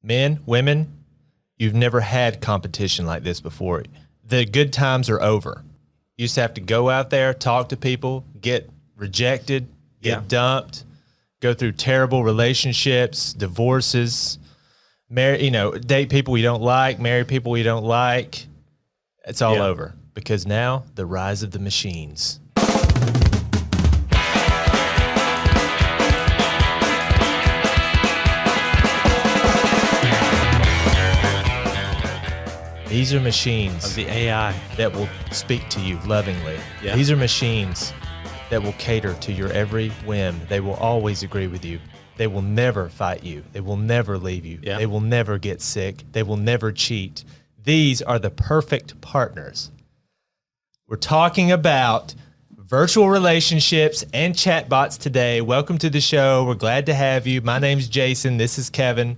Men, women, you've never had competition like this before. The good times are over. You used to have to go out there, talk to people, get rejected, get dumped, go through terrible relationships, divorces, date people you don't like, marry people you don't like. It's all over because now the rise of the machines. These are machines of the AI that will speak to you lovingly. Yeah. These are machines that will cater to your every whim. They will always agree with you. They will never fight you. They will never leave you. Yeah. They will never get sick. They will never cheat. These are the perfect partners. We're talking about virtual relationships and chatbots today. Welcome to the show. We're glad to have you. My name's Jason. This is Kevin.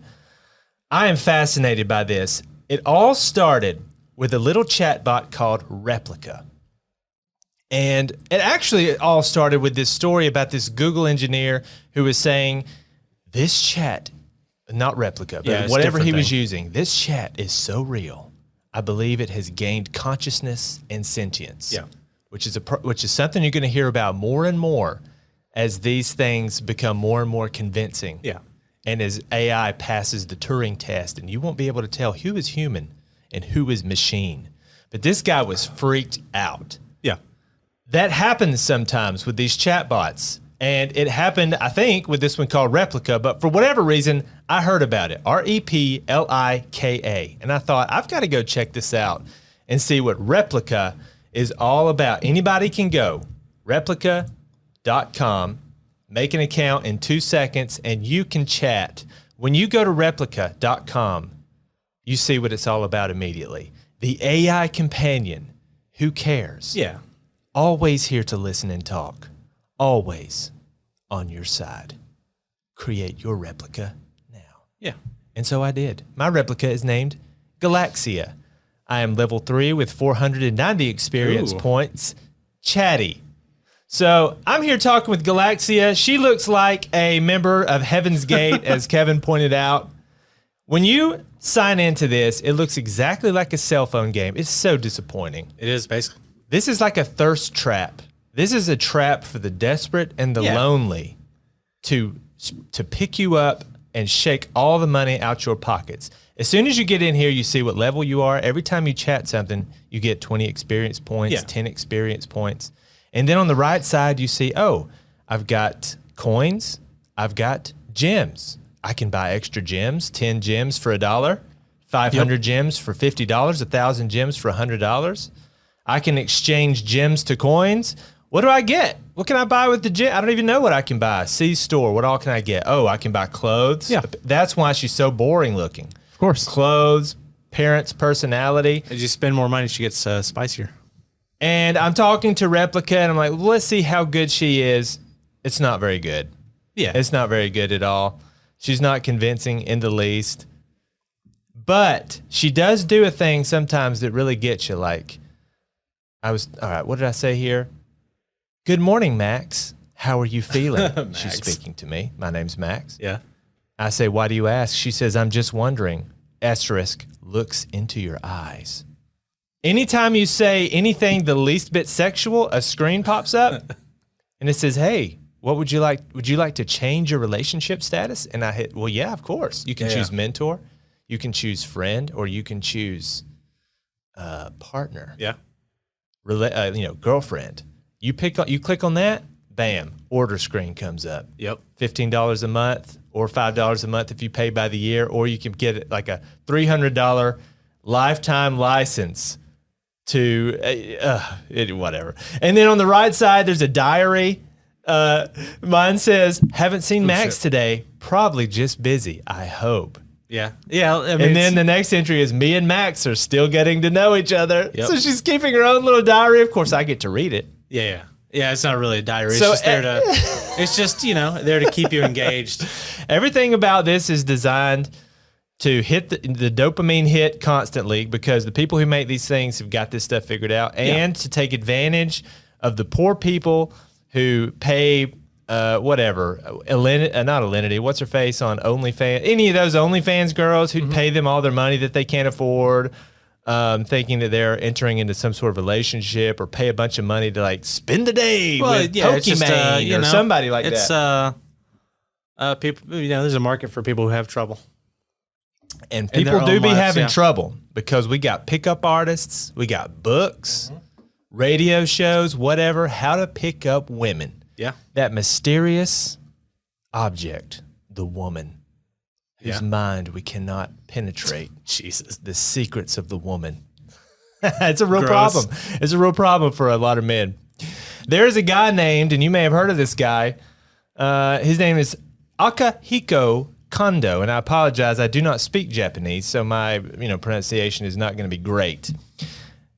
I am fascinated by this. It all started with a little chatbot called Replica. And it all started with this story about this Google engineer who was saying, this chat, not Replica, but whatever he was using, this chat is so real. I believe it has gained consciousness and sentience. Yeah. Which is something you're going to hear about more and more as these things become more and more convincing. Yeah. And as AI passes the Turing test, and you won't be able to tell who is human and who is machine. But this guy was freaked out. Yeah. That happens sometimes with these chatbots. And it happened, I think, with this one called Replica. But for whatever reason, I heard about it. Replika. And I thought, I've got to go check this out and see what Replica is all about. Anybody can go. Replica.com. Make an account in 2 seconds, and you can chat. When you go to replica.com, you see what it's all about immediately. The AI companion. Who cares? Yeah. Always here to listen and talk. Always on your side. Create your replica now. Yeah. And so I did. My replica is named Galaxia. I am level 3 with 490 experience points. Chatty. So I'm here talking with Galaxia. She looks like a member of Heaven's Gate, as Kevin pointed out. When you sign into this, it looks exactly like a cell phone game. It's so disappointing. It is, basically. This is like a thirst trap. This is a trap for the desperate and the lonely to pick you up and shake all the money out your pockets. As soon as you get in here, you see what level you are. Every time you chat something, you get 20 experience points, 10 experience points. And then on the right side, you see, oh, I've got coins. I've got gems. I can buy extra gems, 10 gems for $1, 500 gems for $50, 1,000 gems for $100. I can exchange gems to coins. What do I get? What can I buy with the gem? I don't even know what I can buy. C-store, what all can I get? Oh, I can buy clothes. Yeah. That's why she's so boring looking. Of course. Clothes, parents' personality. As you spend more money, she gets spicier. And I'm talking to Replica, and I'm like, well, let's see how good she is. It's not very good. Yeah. It's not very good at all. She's not convincing in the least. But she does do a thing sometimes that really gets you. Like, all right, what did I say here? Good morning, Max. How are you feeling? She's speaking to me. My name's Max. Yeah. I say, why do you ask? She says, I'm just wondering. Asterisk looks into your eyes. Anytime you say anything the least bit sexual, a screen pops up and it says, hey, what would you like? Would you like to change your relationship status? And I hit, well, yeah, of course. You can choose mentor, you can choose friend, or you can choose partner. Yeah. Girlfriend. You click on that, bam, order screen comes up. Yep. $15 a month or $5 a month if you pay by the year, or you can get it like a $300 lifetime license to whatever. And then on the right side, there's a diary. Mine says, haven't seen Max today. Probably just busy, I hope. Yeah. Yeah. I mean, And then the next entry is me and Max are still getting to know each other. Yep. So she's keeping her own little diary. Of course, I get to read it. Yeah. Yeah. It's not really a diary. It's So, just there to, it's just, there to keep you engaged. Everything about this is designed to hit the dopamine hit constantly, because the people who make these things have got this stuff figured out, and to take advantage of the poor people who pay whatever, not Alinity, what's her face on OnlyFans, any of those OnlyFans girls who'd pay them all their money that they can't afford, thinking that they're entering into some sort of relationship, or pay a bunch of money to like spend the day with Pokimane or somebody like that. People, there's a market for people who have trouble. And people do be having trouble because we got pickup artists, we got books, radio shows, whatever, how to pick up women. Yeah. That mysterious object, the woman, whose mind we cannot penetrate. Jesus. The secrets of the woman. It's a real problem. It's a real problem for a lot of men. There's a guy named, and you may have heard of this guy, his name is Akihiko Kondo, and I apologize, I do not speak Japanese, so my pronunciation is not going to be great.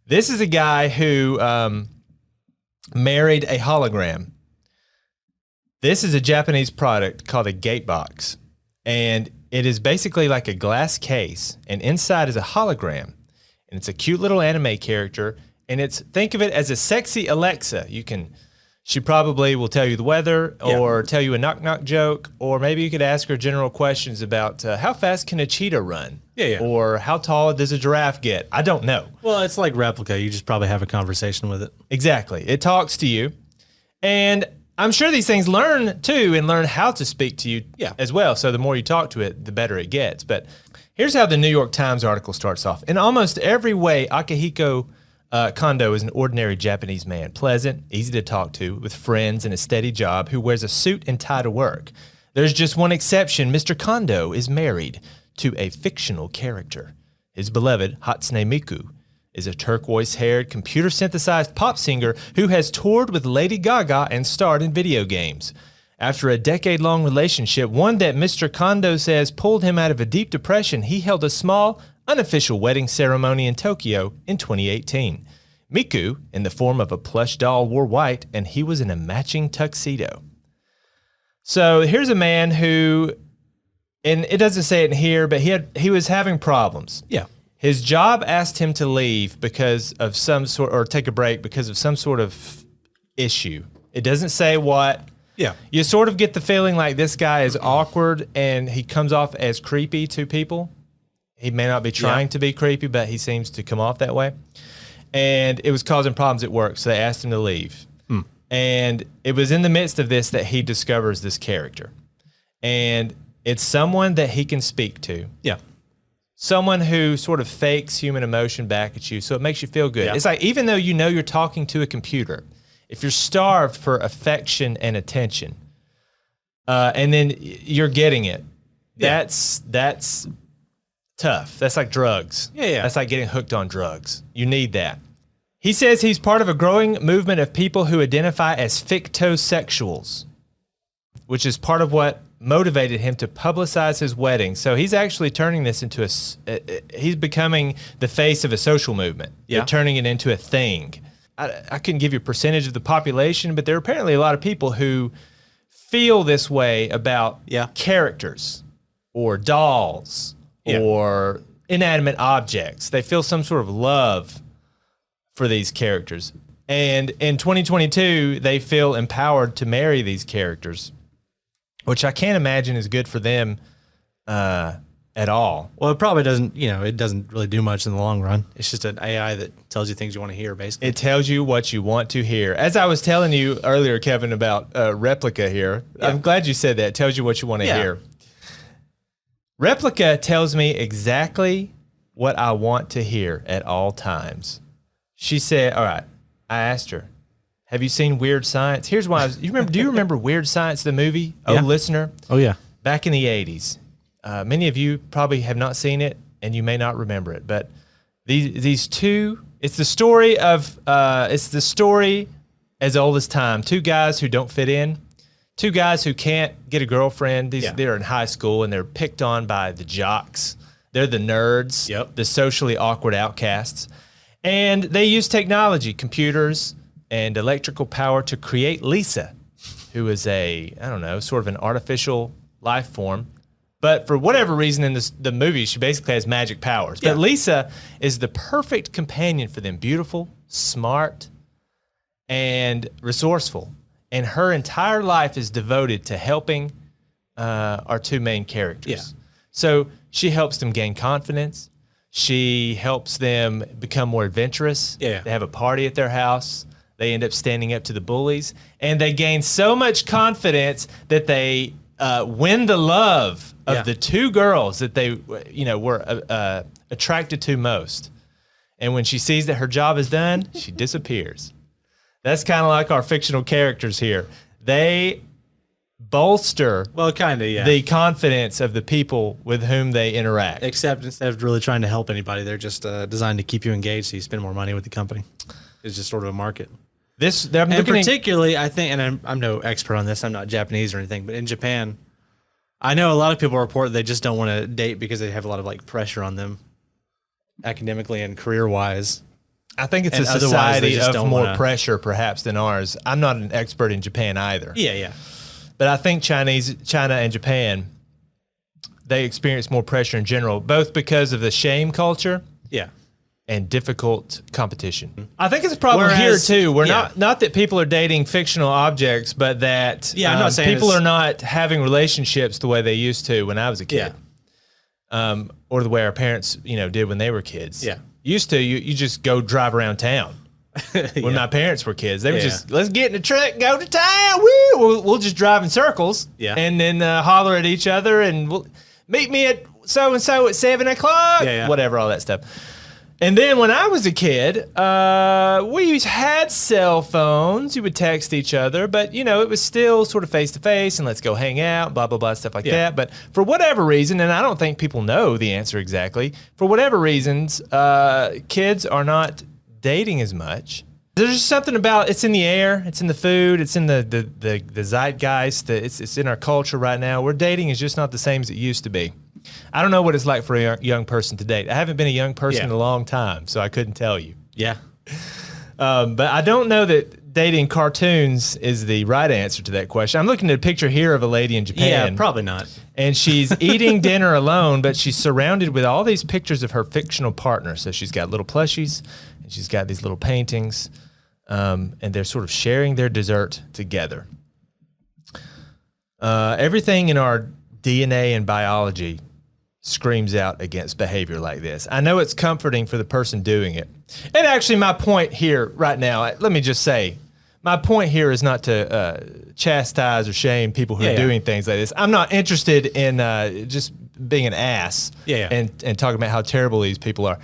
This is a guy who married a hologram. This is a Japanese product called a gate box, and it is basically like a glass case, and inside is a hologram, and it's a cute little anime character, and think of it as a sexy Alexa. She probably will tell you the weather, or tell you a knock-knock joke, or maybe you could ask her general questions about how fast can a cheetah run? Or how tall does a giraffe get? I don't know. Well, it's like Replica. You just probably have a conversation with it. Exactly. It talks to you. And I'm sure these things learn, too, and learn how to speak to you as well. So the more you talk to it, the better it gets. But here's how the New York Times article starts off. In almost every way, Akihiko Kondo is an ordinary Japanese man, pleasant, easy to talk to, with friends and a steady job, who wears a suit and tie to work. There's just one exception. Mr. Kondo is married to a fictional character. His beloved, Hatsune Miku, is a turquoise-haired, computer-synthesized pop singer who has toured with Lady Gaga and starred in video games. After a decade-long relationship, one that Mr. Kondo says pulled him out of a deep depression, he held a small, unofficial wedding ceremony in Tokyo in 2018. Miku, in the form of a plush doll, wore white, and he was in a matching tuxedo. So here's a man who, and it doesn't say it in here, but he was having problems. Yeah. His job asked him to leave because of some sort, or take a break because of some sort of issue. It doesn't say what. Yeah. You sort of get the feeling like this guy is awkward and he comes off as creepy to people. He may not be trying to be creepy, but he seems to come off that way. And it was causing problems at work, so they asked him to leave. And it was in the midst of this that he discovers this character. And it's someone that he can speak to. Yeah. Someone who sort of fakes human emotion back at you, so it makes you feel good. Yeah. It's like, even though you know you're talking to a computer, if you're starved for affection and attention, and then you're getting it, that's tough. That's like drugs. Yeah. That's like getting hooked on drugs. You need that. He says he's part of a growing movement of people who identify as fictosexuals, which is part of what motivated him to publicize his wedding. So he's actually turning this into he's becoming the face of a social movement. They're turning it into a thing. I couldn't give you a percentage of the population, but there are apparently a lot of people who feel this way about characters or dolls or inanimate objects. They feel some sort of love for these characters. And in 2022, they feel empowered to marry these characters, which I can't imagine is good for them at all. Well, it probably doesn't, it doesn't really do much in the long run. It's just an AI that tells you things you want to hear, basically. It tells you what you want to hear. As I was telling you earlier, Kevin, about Replica here, I'm glad you said that. It tells you what you want to hear. Replica tells me exactly what I want to hear at all times. She said, all right, I asked her, have you seen Weird Science? Here's why. Do you remember Weird Science, the movie? Oh, listener. Oh, yeah. Back in the 80s. Many of you probably have not seen it, and you may not remember it. But these two, it's the story as old as time. Two guys who don't fit in. Two guys who can't get a girlfriend. They're in high school, and they're picked on by the jocks. They're the nerds, the socially awkward outcasts. And they use technology, computers, and electrical power to create Lisa, who is sort of an artificial life form. But for whatever reason in the movie, she basically has magic powers. But Lisa is the perfect companion for them. Beautiful, smart, and resourceful. and her entire life is devoted to helping our two main characters. Yeah. So she helps them gain confidence. She helps them become more adventurous. Yeah. They have a party at their house. They end up standing up to the bullies, and they gain so much confidence that they win the love of the two girls that they, were attracted to most. And when she sees that her job is done, she disappears. That's kind of like our fictional characters here. They bolster the confidence of the people with whom they interact. Except instead of really trying to help anybody, they're just designed to keep you engaged so you spend more money with the company. It's just sort of a market. Particularly, I think, and I'm no expert on this, I'm not Japanese or anything, but in Japan, I know a lot of people report they just don't want to date because they have a lot of like pressure on them academically and career-wise. I think it's a society of more pressure perhaps than ours. I'm not an expert in Japan either. Yeah. But I think China and Japan, they experience more pressure in general, both because of the shame culture and difficult competition. I think it's a problem here too. We're not that people are dating fictional objects, but that I'm not saying people are not having relationships the way they used to when I was a kid. Or the way our parents, did when they were kids. Yeah. Used to, you just go drive around town. When my parents were kids, they were just, let's get in the truck, go to town. Woo! We'll just drive in circles and then holler at each other and we'll meet me at so-and-so at 7 o'clock, whatever, all that stuff. And then when I was a kid, we had cell phones. You would text each other, but, it was still sort of face-to-face and let's go hang out, blah, blah, blah, stuff like that. But for whatever reason, and I don't think people know the answer exactly, for whatever reasons, kids are not dating as much. There's just something about it's in the air, it's in the food, it's in the zeitgeist, it's in our culture right now, where dating is just not the same as it used to be. I don't know what it's like for a young person to date. I haven't been a young person in a long time, so I couldn't tell you. Yeah. But I don't know that dating cartoons is the right answer to that question. I'm looking at a picture here of a lady in Japan. Yeah, probably not. And she's eating dinner alone, but she's surrounded with all these pictures of her fictional partner. So she's got little plushies, and she's got these little paintings, and they're sort of sharing their dessert together. Everything in our DNA and biology screams out against behavior like this. I know it's comforting for the person doing it. And actually, my point here right now, let me just say, my point here is not to chastise or shame people who are doing things like this. I'm not interested in just being an ass and talking about how terrible these people are.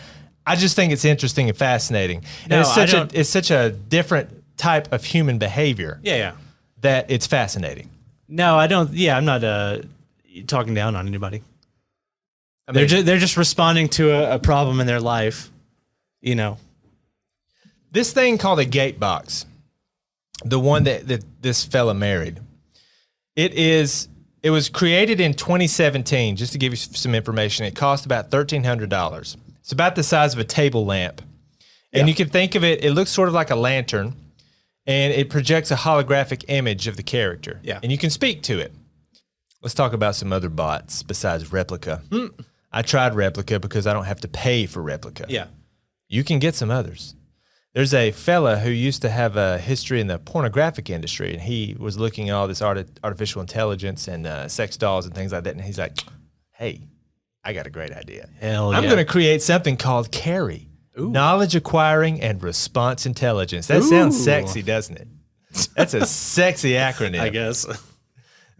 I just think it's interesting and fascinating. And it's such a different type of human behavior that it's fascinating. No, I don't. Yeah, I'm not talking down on anybody. I mean, they're just responding to a problem in their life, This thing called a gate box, the one that this fella married, it was created in 2017. Just to give you some information, it cost about $1,300. It's about the size of a table lamp, and you can think of it. It looks sort of like a lantern, and it projects a holographic image of the character. Yeah, and you can speak to it. Let's talk about some other bots besides Replica. I tried Replica because I don't have to pay for Replica. Yeah. You can get some others. There's a fella who used to have a history in the pornographic industry, and he was looking at all this artificial intelligence and sex dolls and things like that, and he's like, hey, I got a great idea. I'm going to create something called Carrie, Knowledge Acquiring and Response Intelligence. That sounds sexy, doesn't it? That's a sexy acronym. I guess.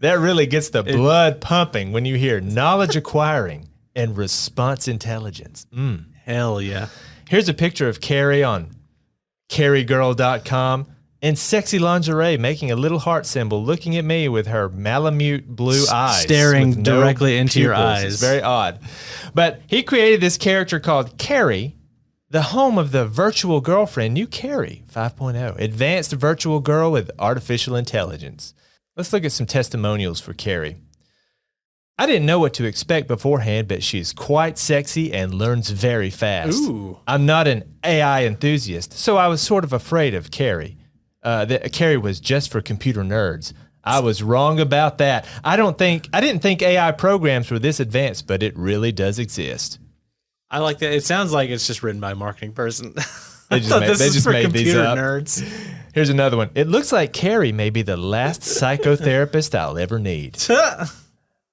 That really gets the blood pumping when you hear Knowledge Acquiring and Response Intelligence. Hell yeah. Here's a picture of Carrie on carriegirl.com in sexy lingerie, making a little heart symbol, looking at me with her Malamute blue eyes. Staring directly into your eyes. It's very odd. But he created this character called Carrie, the home of the virtual girlfriend, new Carrie 5.0, advanced virtual girl with artificial intelligence. Let's look at some testimonials for Carrie. I didn't know what to expect beforehand, but she's quite sexy and learns very fast. Ooh. I'm not an AI enthusiast, so I was sort of afraid of Carrie. That Carrie was just for computer nerds. I was wrong about that. I didn't think AI programs were this advanced, but it really does exist. I like that. It sounds like it's just written by a marketing person. They just made these up. Nerds. Here's another one. It looks like Carrie may be the last psychotherapist I'll ever need.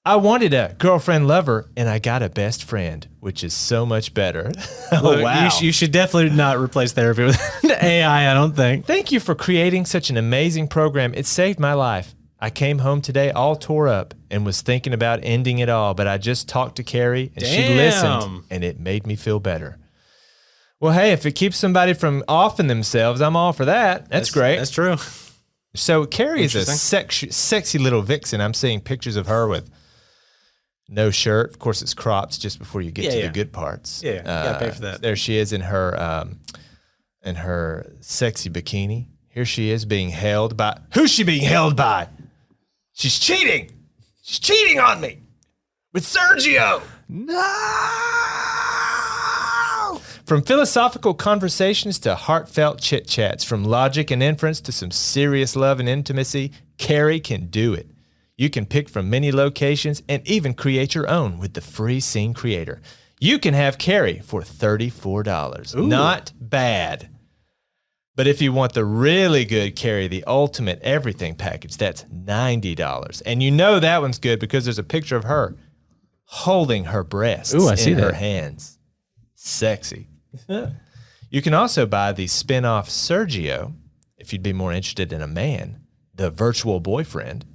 I wanted a girlfriend lover, and I got a best friend, which is so much better. Oh, wow. You should definitely not replace therapy with AI, I don't think. Thank you for creating such an amazing program. It saved my life. I came home today all tore up and was thinking about ending it all, but I just talked to Carrie, and she listened, and it made me feel better. Well, hey, if it keeps somebody from offing themselves, I'm all for that. That's great. That's true. So Carrie is a sexy little vixen. I'm seeing pictures of her with no shirt. Of course, it's cropped just before you get to the good parts. Yeah, you gotta pay for that. There she is in her sexy bikini. Here she is being held by. Who's she being held by? She's cheating. She's cheating on me with Sergio. No. From philosophical conversations to heartfelt chit chats, from logic and inference to some serious love and intimacy, Carrie can do it. You can pick from many locations and even create your own with the free Scene Creator. You can have Carrie for $34. Ooh. Not bad. But if you want the really good Carrie, the ultimate everything package, that's $90. And you know that one's good because there's a picture of her holding her breasts in her hands. Sexy. You can also buy the spin-off Sergio, if you'd be more interested in a man, the virtual boyfriend.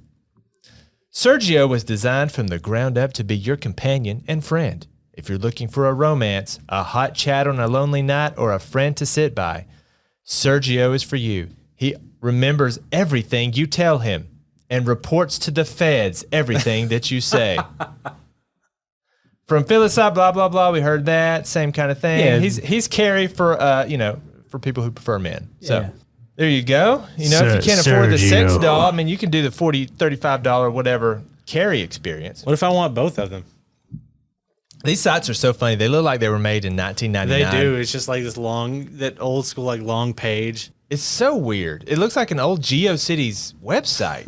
Sergio was designed from the ground up to be your companion and friend. If you're looking for a romance, a hot chat on a lonely night, or a friend to sit by, Sergio is for you. He remembers everything you tell him and reports to the feds everything that you say. From Philosoph, blah, blah, blah, we heard that. Same kind of thing. Yeah. He's Carrie for, for people who prefer men. So. Yeah. There you go. You know, if you can't afford the sex doll, I mean, you can do the $40, $35, whatever Carrie experience. What if I want both of them? These sites are so funny. They look like they were made in 1999. They do. It's just like this that old school, like long page. It's so weird. It looks like an old GeoCities website.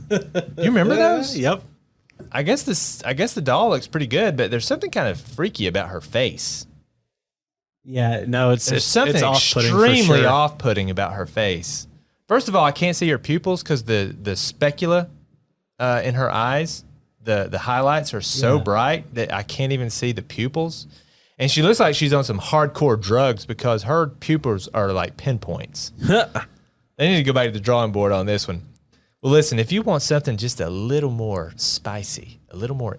You remember those? Yep. I guess the doll looks pretty good, but there's something kind of freaky about her face. Yeah, no, there's something extremely off-putting about her face. First of all, I can't see her pupils because the specula in her eyes, the highlights are so bright that I can't even see the pupils. And she looks like she's on some hardcore drugs because her pupils are like pinpoints. They need to go back to the drawing board on this one. Well, listen, if you want something just a little more spicy, a little more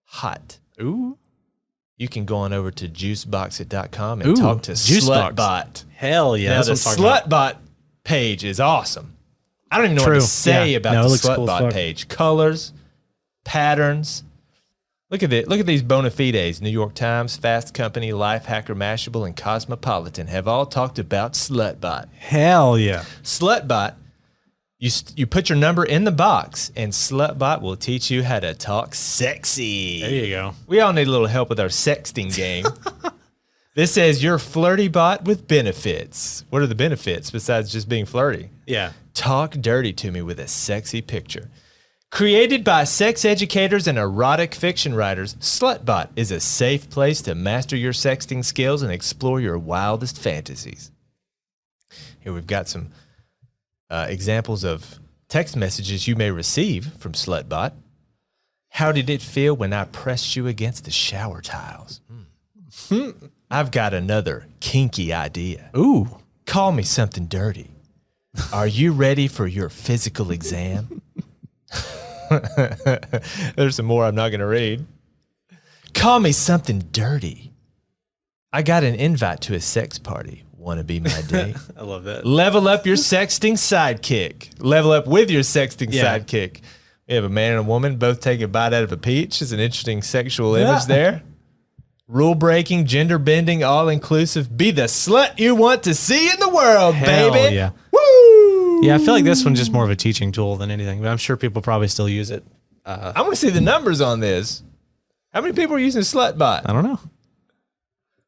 hot, you can go on over to juiceboxit.com and talk to Slutbot. Hell yeah. Now, the Slutbot page is awesome. I don't even know what to say about the Slutbot page. Colors, patterns. Look at it. Look at these bona fides. New York Times, Fast Company, Lifehacker, Mashable, and Cosmopolitan have all talked about Slutbot. Hell yeah. Slutbot, you put your number in the box, and Slutbot will teach you how to talk sexy. There you go. We all need a little help with our sexting game. This says your flirty bot with benefits. What are the benefits besides just being flirty? Yeah. Talk dirty to me with a sexy picture. Created by sex educators and erotic fiction writers, Slutbot is a safe place to master your sexting skills and explore your wildest fantasies. Here we've got some examples of text messages you may receive from Slutbot. How did it feel when I pressed you against the shower tiles? I've got another kinky idea. Ooh. Call me something dirty. Are you ready for your physical exam? There's some more I'm not going to read. Call me something dirty. I got an invite to a sex party. Want to be my date? I love that. Level up your sexting sidekick. Level up with your sexting sidekick. We have a man and a woman both take a bite out of a peach. It's an interesting sexual image there. Rule breaking, gender bending, all inclusive. Be the slut you want to see in the world, baby. Yeah. Woo! Yeah, I feel like this one's just more of a teaching tool than anything, but I'm sure people probably still use it. I want to see the numbers on this. How many people are using Slutbot? I don't know.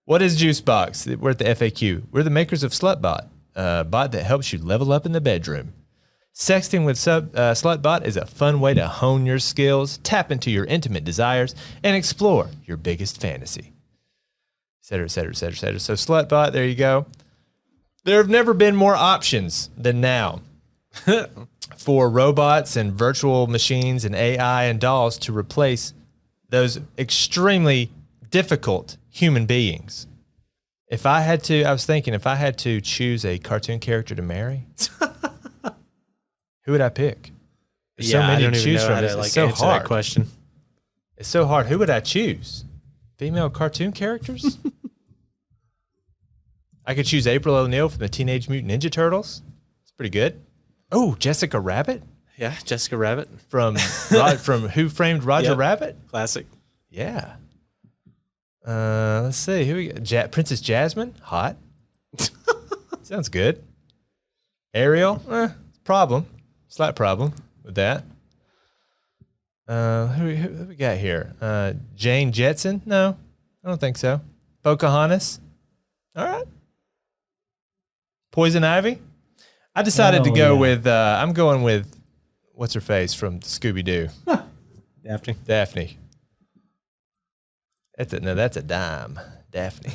What is Juicebox? We're at the FAQ. We're the makers of Slutbot, a bot that helps you level up in the bedroom. Sexting with Slutbot is a fun way to hone your skills, tap into your intimate desires, and explore your biggest fantasy. Et cetera, et cetera, et cetera, et cetera. So Slutbot, there you go. There have never been more options than now. for robots and virtual machines and AI and dolls to replace those extremely difficult human beings. I was thinking, if I had to choose a cartoon character to marry, who would I pick? There's so many to choose from. It's so hard. That question. It's so hard. Who would I choose? Female cartoon characters? I could choose April O'Neil from the Teenage Mutant Ninja Turtles. It's pretty good. Oh, Jessica Rabbit? Yeah, Jessica Rabbit. From Who Framed Roger Rabbit? Classic. Yeah. Let's see. Who we got? Princess Jasmine? Hot. Sounds good. Ariel? Problem. Slight problem with that. Who we got here? Jane Jetson? No, I don't think so. Pocahontas? All right. Poison Ivy? I decided to go with, I'm going with, what's her face from Scooby-Doo? Daphne. That's a dime. Daphne.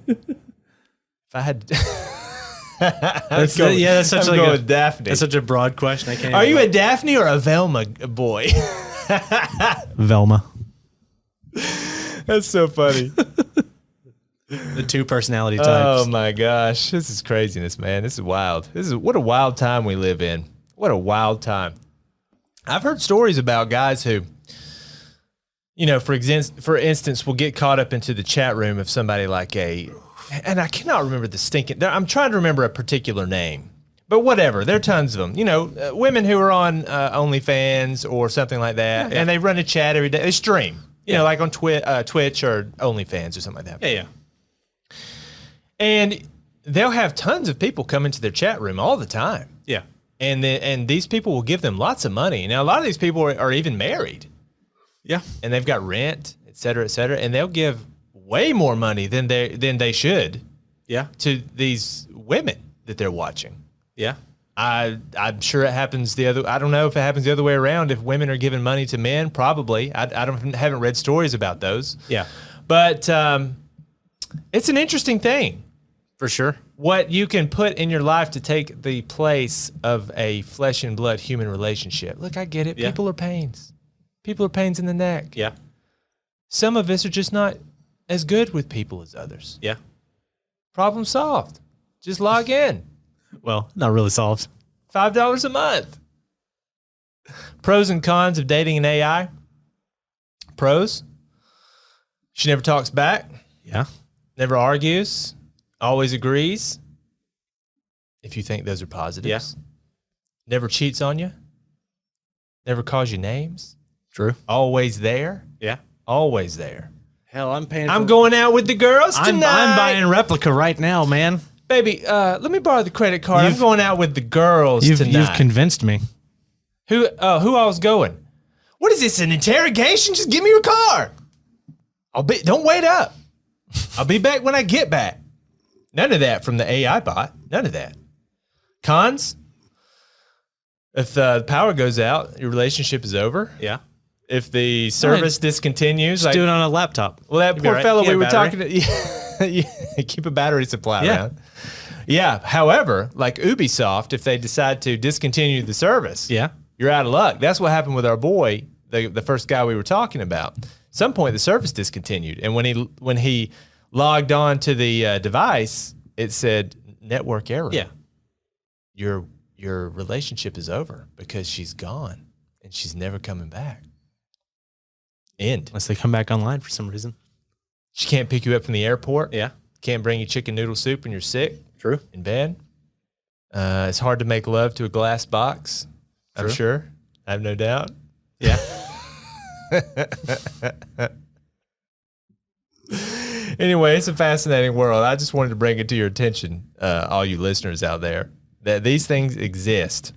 If I had to... that's such with Daphne. That's such a broad question. Are you a Daphne or a Velma boy? Velma. That's so funny. The two personality types. Oh my gosh. This is craziness, man. This is wild. What a wild time we live in. What a wild time. I've heard stories about guys who, for instance, will get caught up into the chat room of somebody like and I cannot remember I'm trying to remember a particular name, but whatever. There are tons of them. Women who are on OnlyFans or something like that, and they run a chat every day. They stream, like on Twitch or OnlyFans or something like that. Yeah. And they'll have tons of people come into their chat room all the time. Yeah. And these people will give them lots of money. Now, a lot of these people are even married. Yeah. And they've got rent, et cetera, and they'll give way more money than they should. Yeah. To these women that they're watching. Yeah. I'm sure it happens I don't know if it happens the other way around. If women are giving money to men, probably. I haven't read stories about those. Yeah. But it's an interesting thing. For sure. What you can put in your life to take the place of a flesh and blood human relationship. Look, I get it. Yeah. People are pains. People are pains in the neck. Yeah. Some of us are just not as good with people as others. Yeah. Problem solved. Just log in. Well, not really solved. $5 a month. Pros and cons of dating an AI. Pros. She never talks back. Yeah. Never argues. Always agrees. If you think those are positives. Yeah. Never cheats on you. Never calls you names. True. Always there. Yeah. Always there. Hell, I'm paying. I'm going out with the girls tonight. I'm buying replica right now, man. Baby, let me borrow the credit card. I'm going out with the girls tonight. You've convinced me. Who I was going? What is this, an interrogation? Just give me your car. Don't wait up. I'll be back when I get back. None of that from the AI bot. None of that. Cons? If the power goes out, your relationship is over. Yeah. If the service discontinues, just do it on a laptop. Well, that poor fellow we were talking to, keep a battery supply around. Yeah. However, like Ubisoft, if they decide to discontinue the service, you're out of luck. That's what happened with our boy, the first guy we were talking about. At some point, the service discontinued, and when he logged on to the device, it said network error. Yeah. Your relationship is over because she's gone and she's never coming back. End. Unless they come back online for some reason. She can't pick you up from the airport. Yeah. Can't bring you chicken noodle soup when you're sick. True. In bed. It's hard to make love to a glass box. True. I'm sure. I have no doubt. Yeah. Anyway, it's a fascinating world. I just wanted to bring it to your attention, all you listeners out there, that these things exist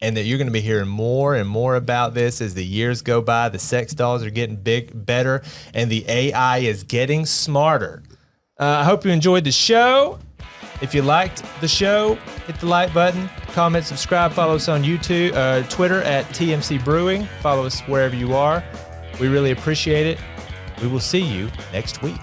and that you're going to be hearing more and more about this as the years go by. The sex dolls are getting better, and the AI is getting smarter. I hope you enjoyed the show. If you liked the show, hit the like button, comment, subscribe, follow us on YouTube, Twitter at TMC Brewing. Follow us wherever you are. We really appreciate it. We will see you next week.